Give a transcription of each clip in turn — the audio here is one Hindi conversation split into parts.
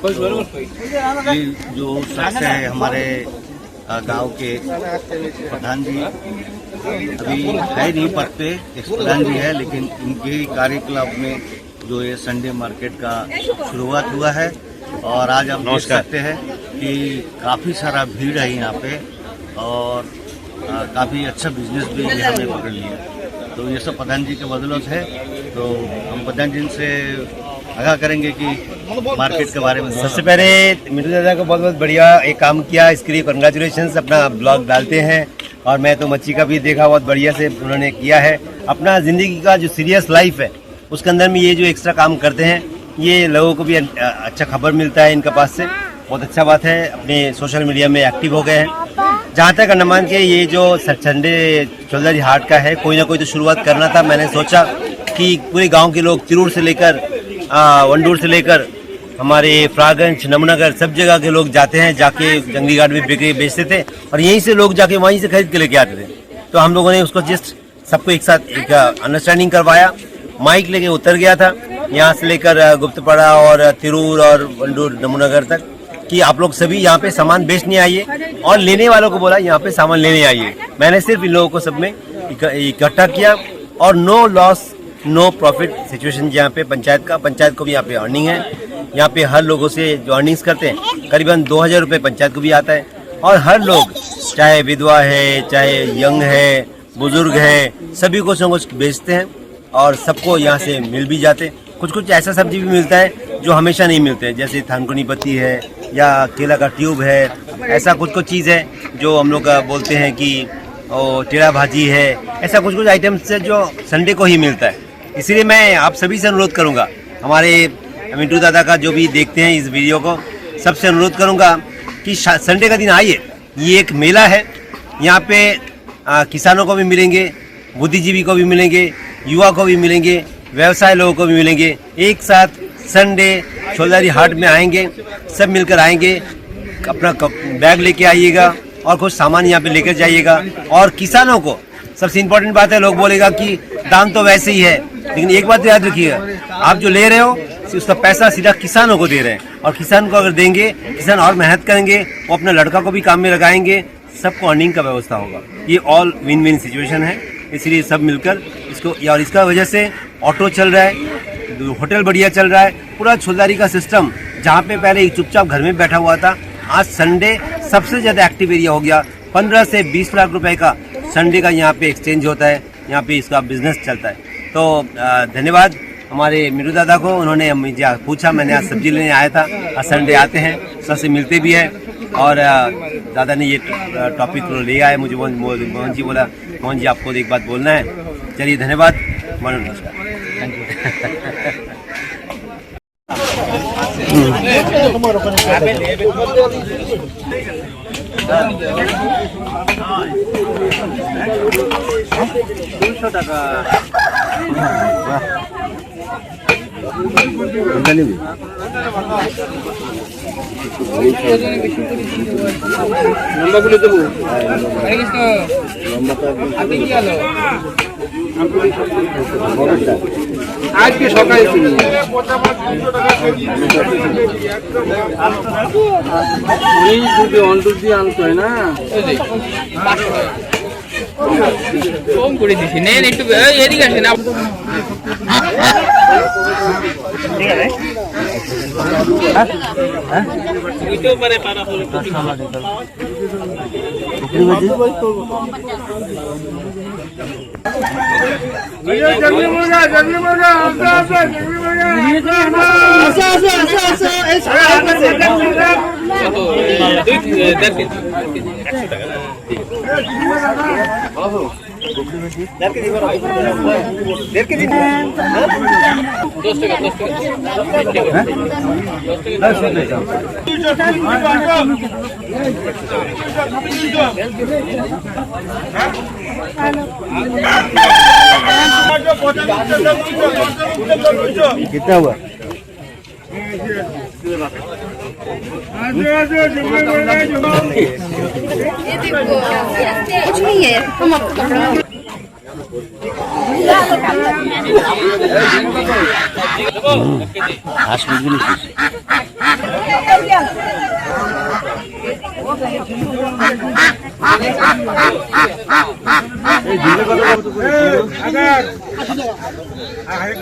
ये जो शख्स है हमारे गांव के प्रधान जी, अभी है नहीं पद पे, एक प्रधान जी है, लेकिन इनके कार्यकलाप में जो ये संडे मार्केट का शुरुआत हुआ है और आज आप देख सकते हैं कि काफ़ी सारा भीड़ है यहाँ पे और काफ़ी अच्छा बिजनेस भी यहाँ पे पकड़ लिया। तो ये सब प्रधान जी के बदौलत है। तो हम प्रधान जी से आगाह करेंगे कि मार्केट के बारे में। सबसे पहले मिंटू दादा को बहुत बहुत बढ़िया एक काम किया, इसके लिए कंग्रेचुलेशंस। अपना ब्लॉग डालते हैं और मैं तो मच्छी का भी देखा, बहुत बढ़िया से उन्होंने किया है। अपना ज़िंदगी का जो सीरियस लाइफ है उसके अंदर में ये जो एक्स्ट्रा काम करते हैं, ये लोगों को भी अच्छा खबर मिलता है इनके पास से, बहुत अच्छा बात है। अपने सोशल मीडिया में एक्टिव हो गए हैं। जहाँ तक अनुमान के ये जो संडे चौधरी हाट का है, कोई ना कोई तो शुरुआत करना था। मैंने सोचा कि पूरे गांव के लोग तिरूर से लेकर वंडूर से लेकर हमारे फ्रागंज, नमनगर, सब जगह के लोग जाते हैं, जाके जंगली घाट में बिक्री बेचते थे और यहीं से लोग जाके वहीं से खरीद के लेके आते थे। तो हम लोगों ने उसको जस्ट सबको एक साथ एक अंडरस्टैंडिंग करवाया। माइक लेके उतर गया था यहाँ से लेकर गुप्तपड़ा और तिरूर और वंडूर, नमनगर तक, कि आप लोग सभी यहाँ पे सामान बेचने आइए और लेने वालों को बोला यहाँ पे सामान लेने आइए। मैंने सिर्फ इन लोगों को सब में इकट्ठा किया और no loss no profit situation यहाँ पे पंचायत को भी यहाँ पे अर्निंग है। यहाँ पे हर लोगों से जो अर्निंग्स करते हैं करीबन 2000 रुपये पंचायत को भी आता है और हर लोग, चाहे विधवा है, चाहे यंग है, बुजुर्ग है, सभी कुछ न कुछ बेचते हैं और सबको यहाँ से मिल भी जाते हैं। कुछ कुछ ऐसा सब्जी भी मिलता है जो हमेशा नहीं मिलते, जैसे थानकुनी पत्ती है या केला का ट्यूब है, ऐसा कुछ कुछ चीज़ है जो हम लोग बोलते हैं कि टेढ़ा भाजी है। ऐसा कुछ कुछ आइटम्स है जो संडे को ही मिलता है। इसलिए मैं आप सभी से अनुरोध करूंगा, हमारे मिंटू दादा का जो भी देखते हैं इस वीडियो को, सबसे अनुरोध करूंगा कि संडे का दिन आइए। ये एक मेला है, यहाँ पे किसानों को भी मिलेंगे, बुद्धिजीवी को भी मिलेंगे, युवा को भी मिलेंगे, व्यवसाय लोगों को भी मिलेंगे। एक साथ संडे चौधरी हाट में आएंगे, सब मिलकर आएंगे। अपना बैग लेके आइएगा और कुछ सामान यहाँ पे लेकर जाइएगा। और किसानों को सबसे इम्पोर्टेंट बात है, लोग बोलेगा कि दाम तो वैसे ही है, लेकिन एक बात याद रखिएगा, आप जो ले रहे हो उसका पैसा सीधा किसानों को दे रहे हैं और किसान को अगर देंगे, किसान और मेहनत करेंगे, वो अपने लड़का को भी काम में लगाएंगे, सबको अर्निंग का व्यवस्था होगा। ये ऑल विन विन सिचुएशन है। इसलिए सब मिलकर इसको, और इसका वजह से ऑटो चल रहा है, होटल बढ़िया चल रहा है। पूरा चौधरी का सिस्टम, जहाँ पे पहले चुपचाप घर में बैठा हुआ था, आज संडे सबसे ज़्यादा एक्टिव एरिया हो गया। 15 से 20 लाख रुपए का संडे का यहाँ पे एक्सचेंज होता है, यहाँ पे इसका बिजनेस चलता है। तो धन्यवाद हमारे मिंटू दादा को, उन्होंने मुझे पूछा, मैंने आज सब्जी लेने आया था। आज संडे आते हैं, सबसे मिलते भी हैं और दादा ने ये टॉपिक ले आए। मुझे मोहन जी बोला, मोहन जी आपको एक बात बोलना है। चलिए धन्यवाद, नमस्कार, थैंक লম্বাগুলো দেবো আজকে সকালে যদি অন্টুর দিয়ে আনতে হয় না, কম করে দিছি। নেন একটু এদিকে আসেন। ঠিক আছে, कितना हुआ? कुछ नहीं है, हम आपको कपड़ा हाथ में भी नहीं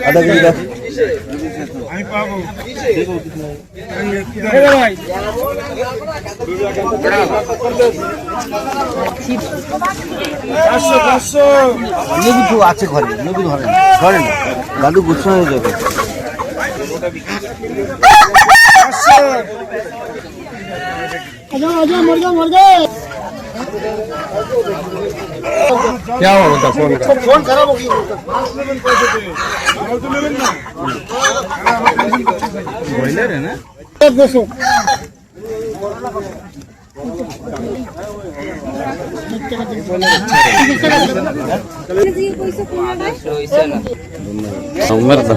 आधा केजी का লেবু তো আছে ঘরে, লেবু ধরে না দাদু গুচ্ছ হয়ে যাবে। क्या हुआ बोलता फोन खराब हो गया बॉयलर है ना 200 उम्र तो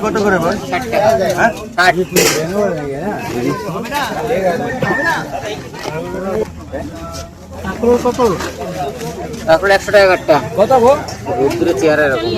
কত করে ভাই 60 তারপরে 100 টাকা কাটটা কত গো রোদ্রে চেয়ারে এরকম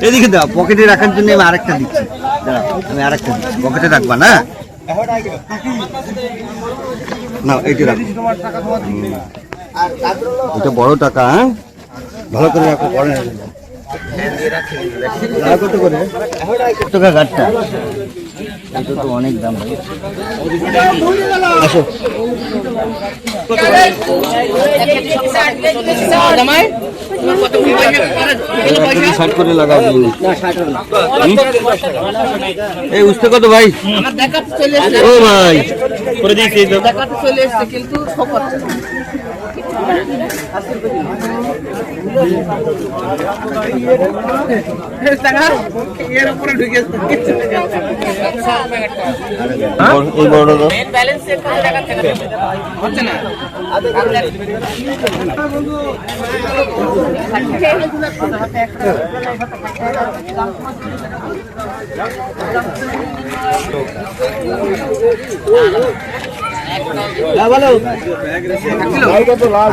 এদিকে দাও, পকেটে রাখার জন্য আমি আরেকটা দিচ্ছি। দাঁড়াও, আমি আরেকটা দিচ্ছি, পকেটে রাখবা না? না, এইটা রাখো। এটা বড় টাকা, হ্যাঁ, ভালো করে রাখো। পরে কত করে? 1 টাকা গাঁটটা। এটা তো অনেক দাম ভাই। আসো, ষাট করে লাগাও। এই উঠতে কত ভাই? ও ভাই করে দিয়েছি, দেখাতে চলে এসছে কিন্তু এই বড় হচ্ছে না।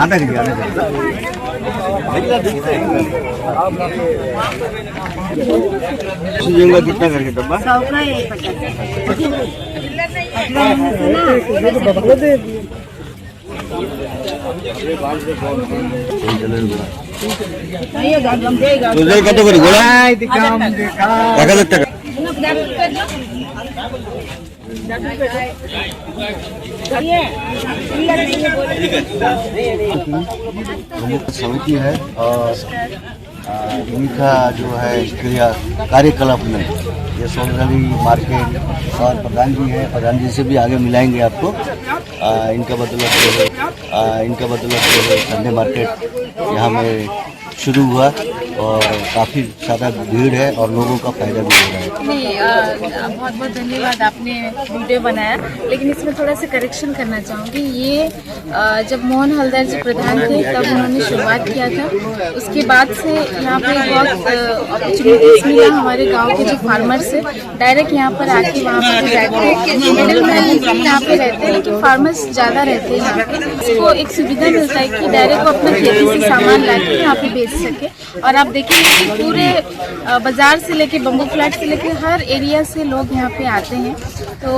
आधा केजी कितना करके डब्बा? 100 का 50 কত করে গোলা? 1000 টাকা। समिति है और इन्हीं का जो है क्रिया कार्यकलाप में ये सोनगली मार्केट और प्रधान जी है, प्रधान जी से भी आगे मिलाएंगे आपको। इनका बदौलत जो है संडे मार्केट यहाँ में शुरू हुआ और काफ़ी ज़्यादा भीड़ है और लोगों का फायदा भी हो रहा है। नहीं, बहुत बहुत धन्यवाद, आपने वीडियो बनाया, लेकिन इसमें थोड़ा सा करेक्शन करना चाहूँगी। ये जब मोहन हलदर जी प्रधान थे तब उन्होंने शुरुआत किया था। उसके बाद से यहाँ पे बहुत अपॉर्चुनिटीज मिला हमारे गांव के जो फार्मर से, डायरेक्ट यहाँ पर आके वहाँ पर रहते हैं, मिडिल मैन यहाँ पे रहते हैं, लेकिन फार्मर्स ज़्यादा रहते हैं यहाँ पे। इसको एक सुविधा मिलता है कि डायरेक्ट वो अपना खेती से सामान ला के यहाँ पे बेच सके। और आप देखेंगे कि पूरे बाजार से लेके बम्बू फ्लैट से लेके हर एरिया से लोग यहाँ पे आते हैं, तो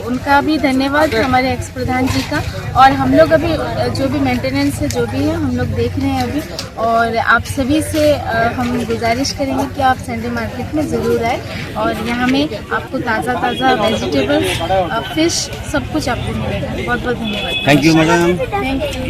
उनका भी धन्यवाद हमारे एक्स प्रधान जी का। और हम लोग अभी जो भी मेंटेनेंस है जो भी है हम लोग देख रहे हैं अभी, और आप सभी से हम गुजारिश करेंगे कि आप संडे मार्केट में ज़रूर आए और यहाँ में आपको ताज़ा वेजिटेबल्स, फिश सब कुछ आपको मिलेगा। बहुत बहुत धन्यवाद। Thank you madam. Thank you.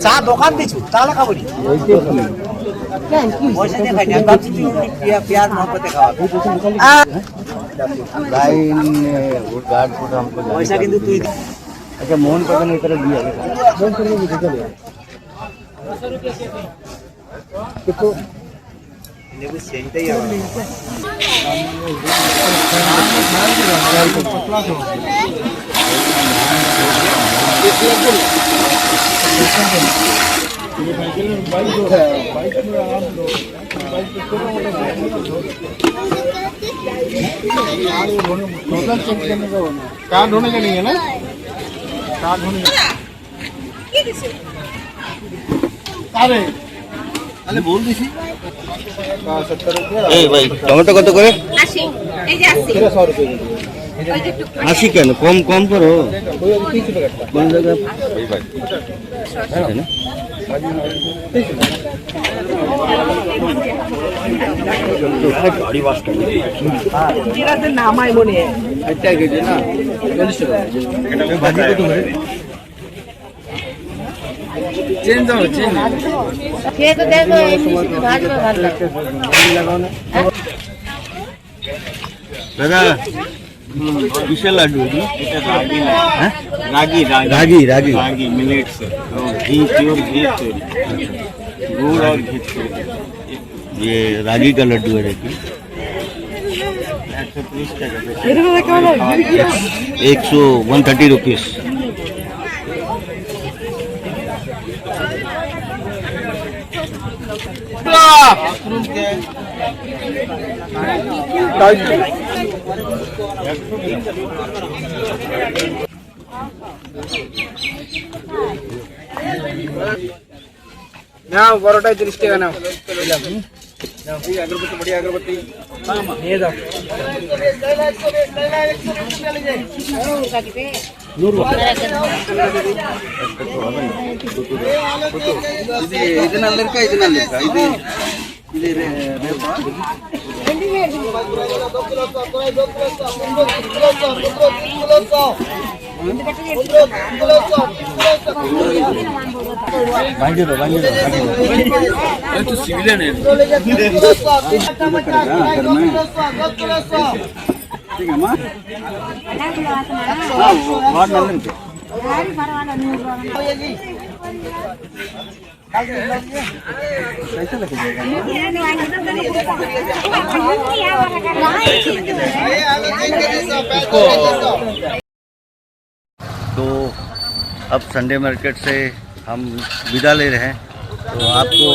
চা দোকান দিছু তাহলে খাবি পয়সা দিয়ে খাই আমি ভাবছি তুই পেঁয়াজ মহব্বতে খাওয়া পয়সা কিন্তু তুই अच्छा मोहन पता नहीं तरह दिया সেটাই कार ढूंढने का नहीं है ना कार ढूंढने अरे अरे बोल दी कार 70 रुपया भाई टमाटो कत करे 80 এই যে 80 100 रुपये 80 কেন কম কম করো कोई 30 रुपये कटता কোন জায়গা নামাই মনে अच्छा कीजिए ना 40 भाजी को तो चेंज हो चेंज ये तो देखो भाज में भाज दादा किसका लड्डू है हाँ? रागी रागी रागी रागी मिलेट्स घी प्योर घी गुड़ और घी ये रागी का लड्डू है देखिए 130 रुपीस नाव परोटा 30 টাকা नाव अगरबत्ती बढ़िया अगरबत्ती ये दो ಇದನ್ನ तो सिविलियन है ठीक है मां बहुत नंबर तो अब संडे मार्केट से हम विदा ले रहे हैं। तो आपको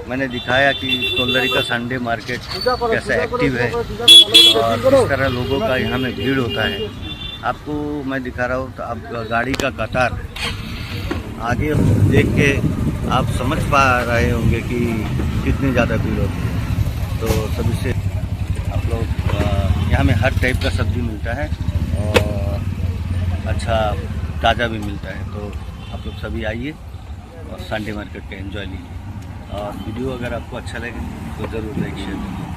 मैंने दिखाया कि सोलदरी का संडे मार्केट कैसा एक्टिव है और किस तरह लोगों का यहाँ में भीड़ होता है। आपको मैं दिखा रहा हूँ तो आप गाड़ी का कतार आगे देख के आप समझ पा रहे होंगे कि कितनी ज़्यादा भीड़ होती है। तो सभी से आप लोग यहाँ में हर टाइप का सब्ज़ी मिलता है और अच्छा ताज़ा भी मिलता है। तो आप लोग सभी आइए और संडे मार्केट का एंजॉय लीजिए। और वीडियो अगर आपको अच्छा लगे तो ज़रूर लाइक शेयर करिए।